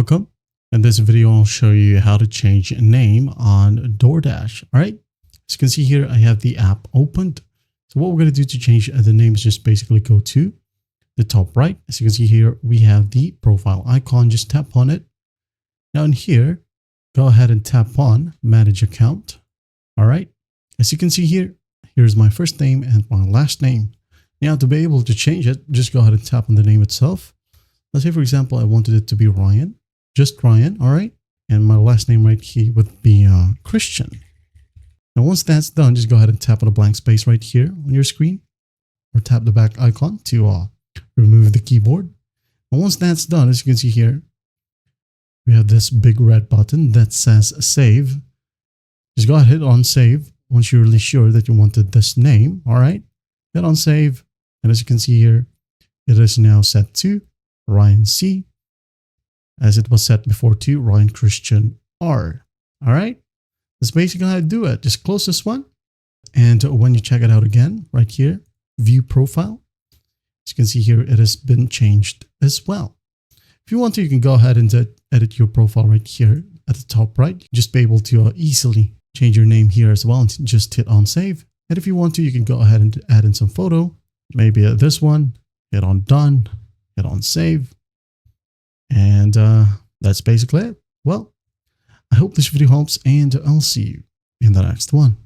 Welcome. In this video, I'll show you how to change a name on DoorDash. All right. As you can see here, I have the app opened. So what we're going to do to change the name is just basically go to the top right. As you can see here, we have the profile icon. Just tap on it. Now in here, go ahead and tap on manage account. All right. As you can see here, here's my first name and my last name. Now to be able to change it, just go ahead and tap on the name itself. Let's say, for example, I wanted it to be Ryan. Just Ryan, all right? And my last name right here would be Christian. Now, once that's done, just go ahead and tap on a blank space right here on your screen. Or tap the back icon to remove the keyboard. And once that's done, as you can see here, we have this big red button that says save. Just go ahead and hit on save once you're really sure that you wanted this name, all right? Hit on save. And as you can see here, it is now set to Ryan C, as it was set before to Ryan Christian R. All right. That's basically how to do it. Just close this one. And when you check it out again, right here, view profile, as you can see here, it has been changed as well. If you want to, you can go ahead and edit your profile right here at the top right. You'll just be able to easily change your name here as well and just hit on save. And if you want to, you can go ahead and add in some photo, maybe this one, hit on done, hit on save. And that's basically it. Well, I hope this video helps, and I'll see you in the next one.